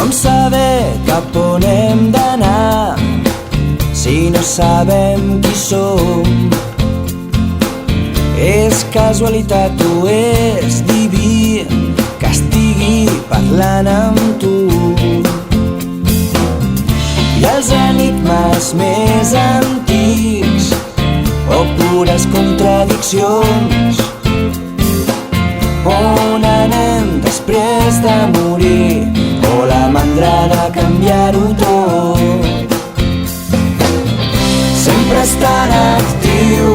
Com saber cap on hem d'anar si no sabem qui som? És casualitat o és diví que estigui parlant amb tu? I els enigmes més antics o pures contradiccions? On anem després de morir o la mandra de canviar-ho tot? Sempre és tan actiu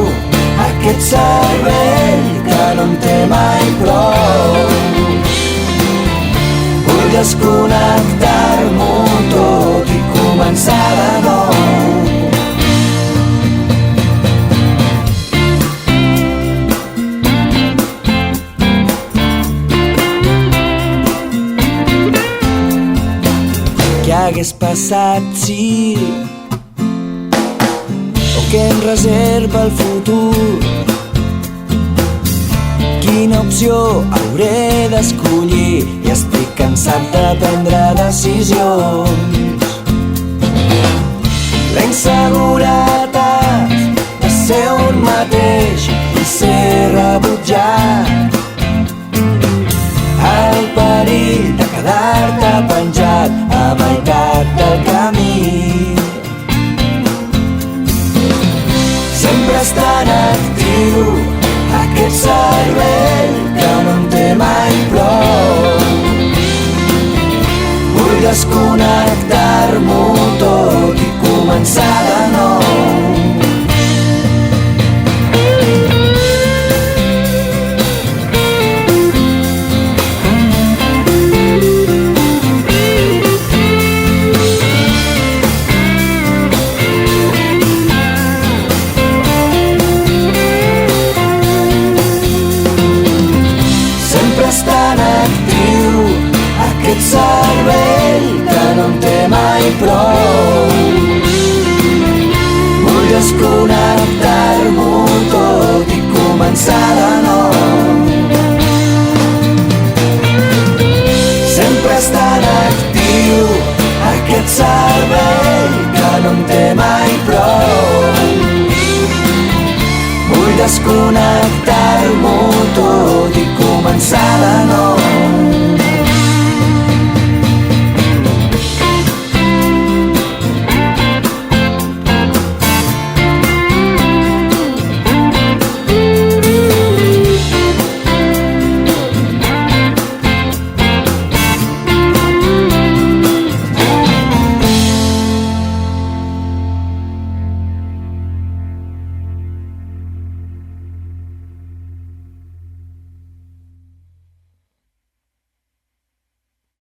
aquest cervell que no en té mai prou. Vull desconnectar-m'ho tot i començar de nou. Què hagués passat si o què em reserva el futur? Quina opció hauré d'escollir? I estic cansat de prendre decisions. La inseguretat de ser un mateix i ser rebutjat, el perill de quedar-te penjat a meitat del camí. Sempre és tan actiu aquest cervell que no en té mai prou. Vull desconnectar-m'ho tot i començar de nou. Aquest cervell que no en té mai prou. Vull desconnectar-m'ho tot i començar de nou. Sempre és tan actiu aquest cervell que no en té mai prou. Vull desconnectar-m'ho tot i començar de nou.